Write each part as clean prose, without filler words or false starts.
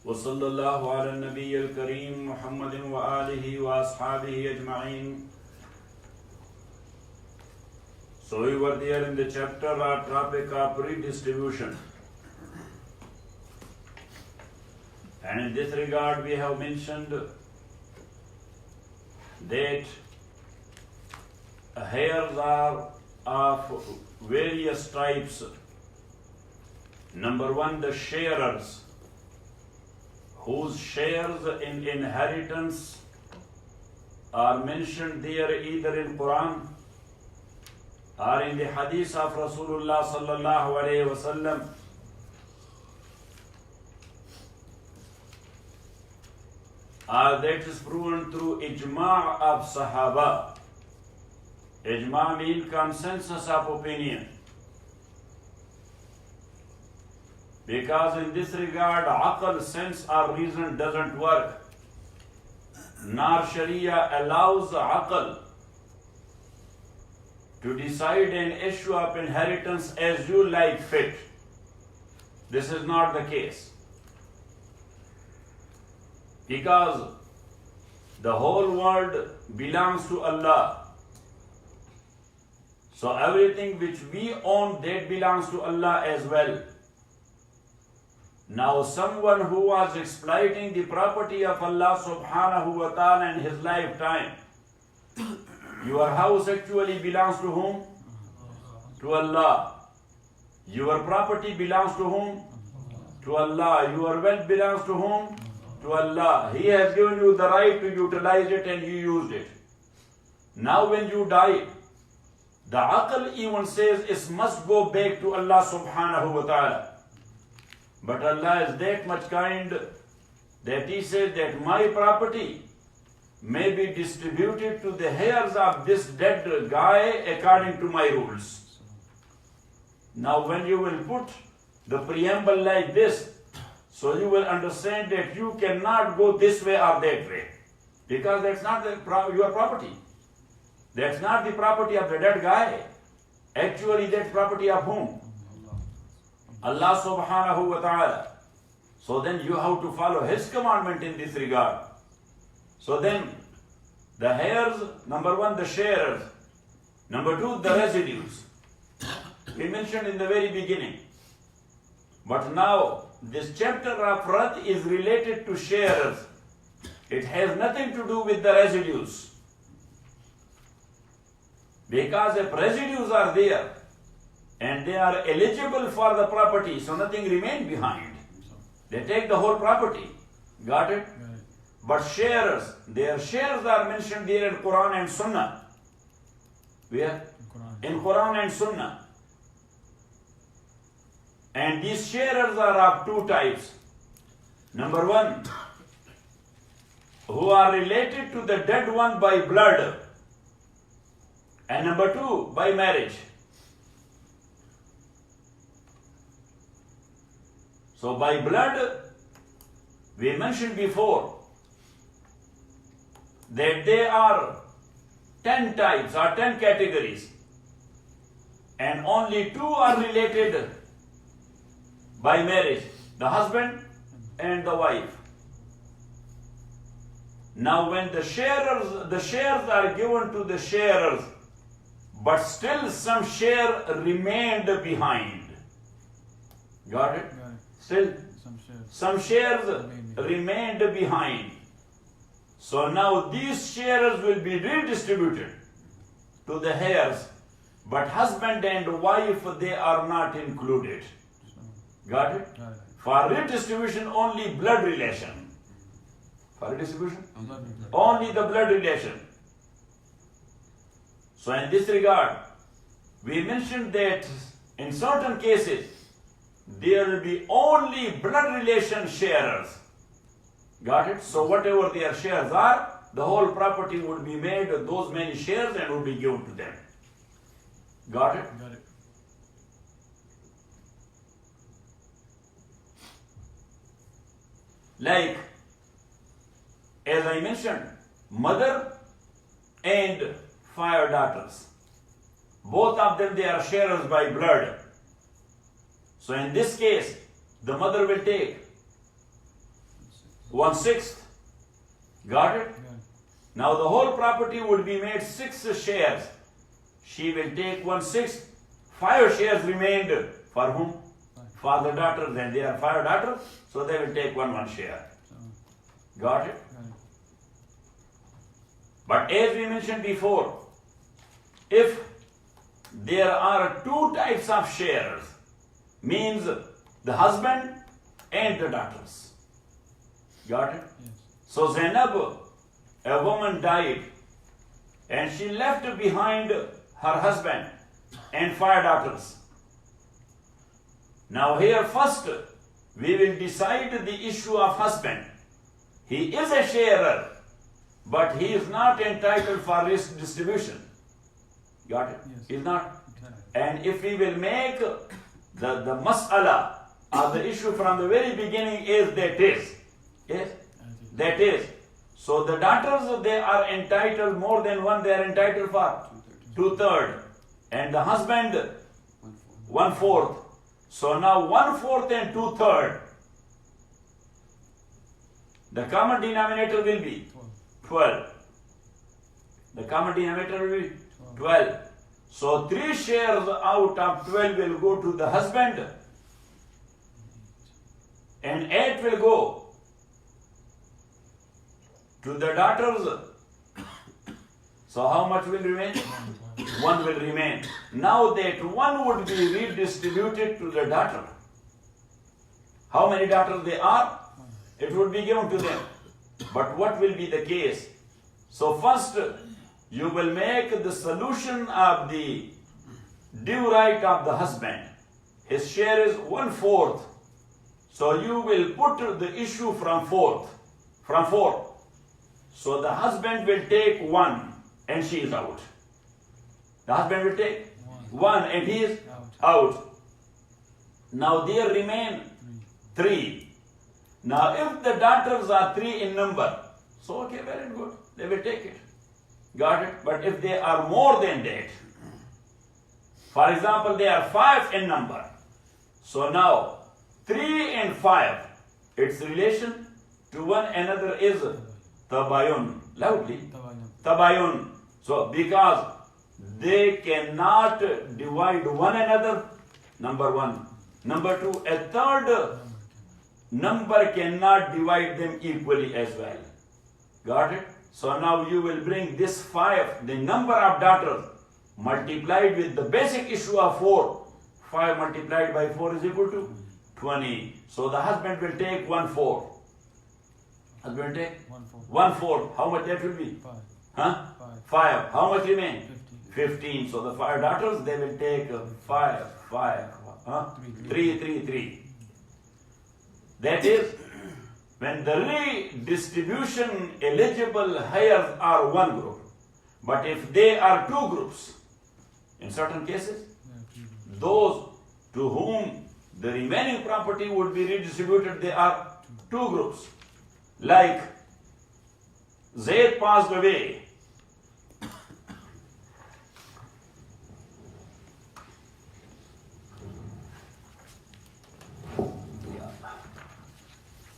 وصلى الله على النبي الكريم محمد وآله وأصحابه أجمعين. So we were there in the chapter or topic of redistribution. And in this regard we have mentioned that hairs are of various types. Number one, the sharers, whose shares in inheritance are mentioned there either in Quran or in the Hadith of Rasulullah sallallahu alayhi wasallam. That is proven through ijma' of Sahaba. Ijma' means consensus of opinion. Because in this regard, aql, sense or reason doesn't work. Nor Sharia allows aql to decide an issue of inheritance as you like fit. This is not the case. Because the whole world belongs to Allah. So everything which we own, that belongs to Allah as well. Now someone who was exploiting the property of Allah subhanahu wa ta'ala in his lifetime, your house actually belongs to whom? To Allah. Your property belongs to whom? To Allah. Your wealth belongs to whom? To Allah. He has given you the right to utilize it and you used it. Now when you die, the aql even says it must go back to Allah subhanahu wa ta'ala. But Allah is that much kind that He says that my property may be distributed to the heirs of this dead guy according to my rules. Now when you will put the preamble like this, so you will understand that you cannot go this way or that way. Because that's not your property. That's not the property of the dead guy. Actually that's property of whom? Allah subhanahu wa ta'ala. So then you have to follow His commandment in this regard. So then the heirs, number one, the sharers. Number two, the residues. We mentioned in the very beginning. But now this chapter of Rath is related to sharers. It has nothing to do with the residues. Because if residues are there, and they are eligible for the property, so nothing remains behind. They take the whole property. Got it? But sharers, their shares are mentioned there in Quran and Sunnah. Where? In Quran and Sunnah. And these sharers are of two types. Number one, who are related to the dead one by blood. And number two, by marriage. So by blood, we mentioned before that there are 10 types or 10 categories, and only two are related by marriage, the husband and the wife. Now when the shares are given to the sharers, but still some share remained behind. Got it? Still, some shares remained behind. So now these shares will be redistributed to the heirs, but husband and wife, they are not included. Got it? For redistribution, only blood relation. For redistribution? Only the blood relation. So in this regard, we mentioned that in certain cases, there will be only blood relation sharers. Got it? So whatever their shares are, the whole property would be made those many shares and would be given to them. Got it? Got it. Like, as I mentioned, mother and 5 daughters. Both of them, they are sharers by blood. So in this case, the mother will take 1/6. Got it? Now the whole property would be made 6 shares. She will take 1/6. 5 shares remained for whom? For the daughters, and there are 5 daughters, so they will take one share. Got it? But as we mentioned before, if there are 2 types of shares, means the husband and the daughters. Got it? Yes. So Zainab, a woman died, and she left behind her husband and 5 daughters. Now here first we will decide the issue of husband. He is a sharer, but he is not entitled for risk distribution. Got it? Yes. He is not. And if we will make the mas'ala of the issue from the very beginning is that is. Yes? That is. So the daughters, they are entitled more than one, they are entitled for 2/3. And the husband 1/4. So now 1/4 and 2/3. The common denominator will be 12. The common denominator will be 12. So 3 shares out of 12 will go to the husband, and 8 will go to the daughters. So how much will remain? 1 will remain. Now that 1 would be redistributed to the daughter. How many daughters they are? It would be given to them. But what will be the case? So first, you will make the solution of the due right of the husband. His share is 1/4. So you will put the issue from 4. So the husband will take 1 and she is out. The husband will take 1 and he is out. Now there remain 3. Now if the daughters are 3 in number, so okay, very good, they will take it. Got it? But if they are more than that, for example, they are 5 in number, so now 3 and 5, its relation to one another is tabayun. Loudly. Tabayun. So because they cannot divide one another, number 1. Number 2, a third number cannot divide them equally as well. Got it? So now you will bring this 5, the number of daughters, multiplied with the basic issue of 4. 5 multiplied by 4 is equal to 20. So the husband will take 1/4. Husband will take 1/4. How much that will be? 5. Huh? 5. How much remain? 15. 15. So the 5 daughters, they will take 5. Huh? 3. That is, when the redistribution eligible heirs are one group, but if they are 2 groups, in certain cases, those to whom the remaining property would be redistributed, they are 2 groups. Like Zayd passed away.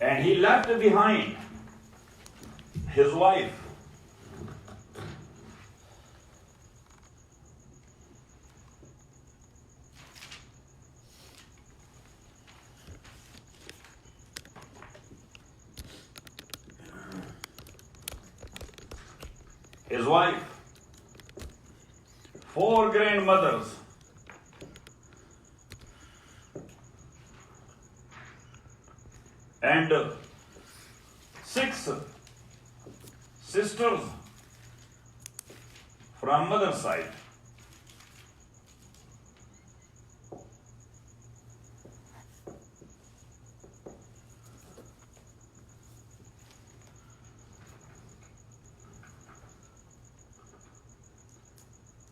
And he left behind his wife. His wife, 4 grandmothers, and 6 sisters from mother's side.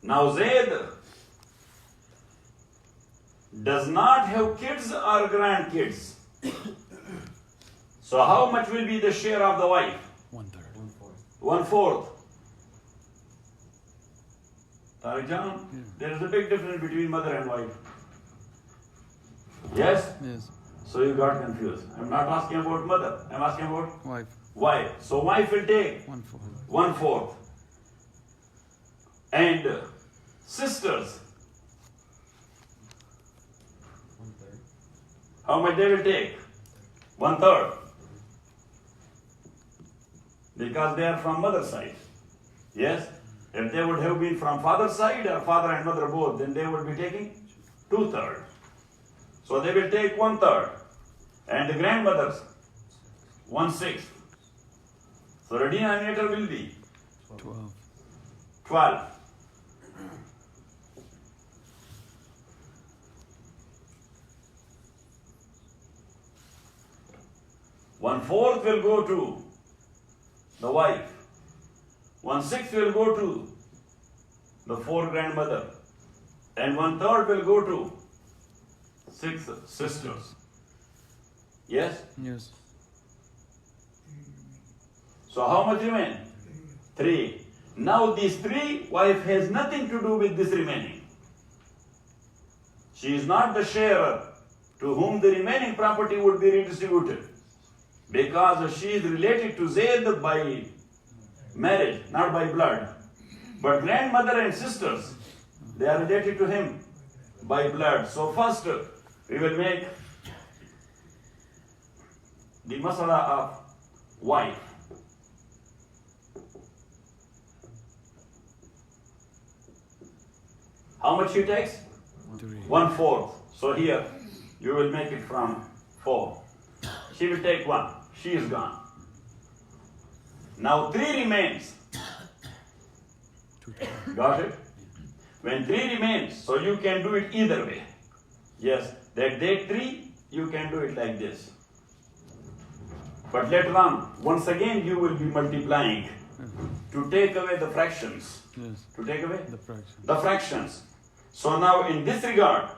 Now Zayd does not have kids or grandkids. So how much will be the share of the wife? 1/3. 1/4. Tarijan, there is a big difference between mother and wife. Yes? Yes. So you got confused. I'm not asking about mother. I'm asking about Wife. wife. So wife will take 1/4. 1/4. And sisters, how much they will take? 1/3. Because they are from mother side. Yes? If they would have been from father side or father and mother both, then they would be taking 2/3. So they will take 1/3. And the grandmothers, 1/6. So the denominator will be 12. 12. One-fourth will go to the wife. 1/6 will go to the 4 grandmother. And 1/3 will go to 6 sisters. Yes? Yes. So how much remain? 3. Now these 3, wife has nothing to do with this remaining. She is not the sharer to whom the remaining property would be redistributed. Because she is related to Zayd by marriage, not by blood. But grandmother and sisters, they are related to him by blood. So first we will make the masala of wife. How much she takes? 3. 1/4. So here you will make it from 4. She will take 1. She is gone. Now 3 remains. 2. Got it? When 3 remains, so you can do it either way. Yes, that date 3, you can do it like this. But later on, once again you will be multiplying to take away the fractions. Yes. To take away The fraction. the fractions. So now in this regard,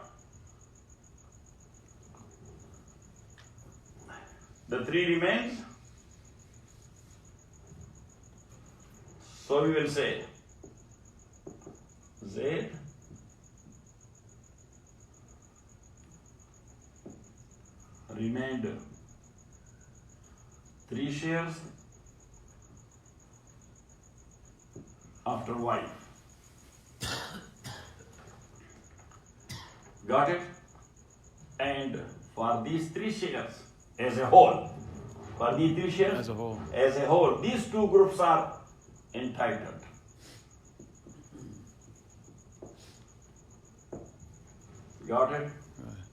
the 3 remains. So we will say Z remained 3 shares after wife. Got it? And for these 3 shares as a whole, As a whole. these 2 groups are entitled. Got it? Right.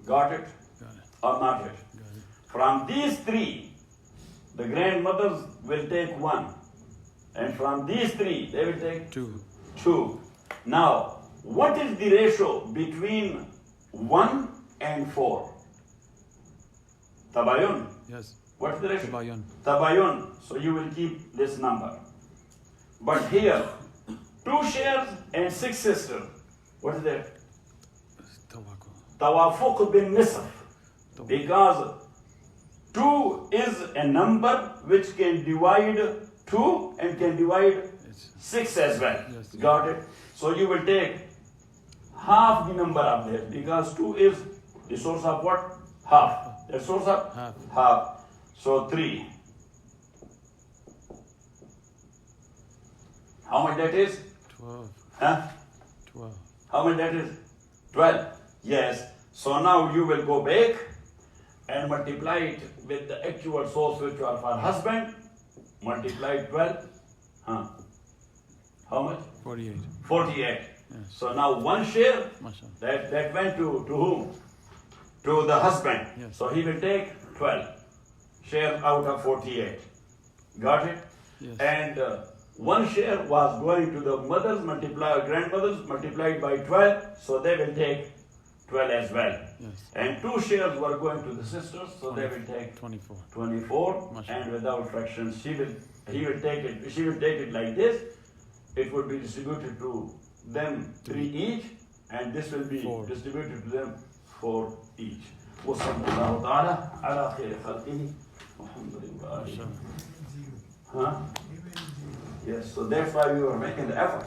Got it? Got it. Or not yet? Got it. From these 3, the grandmothers will take 1. And from these 3, they will take 2. 2. Now, what is the ratio between 1 and 4? Tabayun. Yes. What's the ratio? Tabayun. Tabayun. So you will keep this number. But here, 2 shares and 6 sisters. What is that? Tawakul. Tawafuq bin nisf. Because 2 is a number which can divide 2 and can divide It's 6 as well. Yes. Got it? So you will take half the number of that because 2 is the source of what? Half. The source of half. half. So 3. How much that is? 12. Huh? 12. How much that is? 12. Yes. So now you will go back and multiply it with the actual source which are for husband. Multiply 12. Huh? How much? 48. 48. Yes. So now 1 share, MashaAllah. that went to whom? To the husband. Yes. So he will take 12 shares out of 48. Got it? Yes. And 1 share was going to the mothers, grandmothers multiplied by 12, so they will take 12 as well. Yes. And 2 shares were going to the sisters, so they will take 24. 24, Mashallah. and without fractions, she will take it like this. It would be distributed to them 3 each, and this will be 4. distributed to them 4 each. وصلى الله تعالى على خير خلقه محمد وآله. MashaAllah. Huh? Yes, so that's why we were making the effort.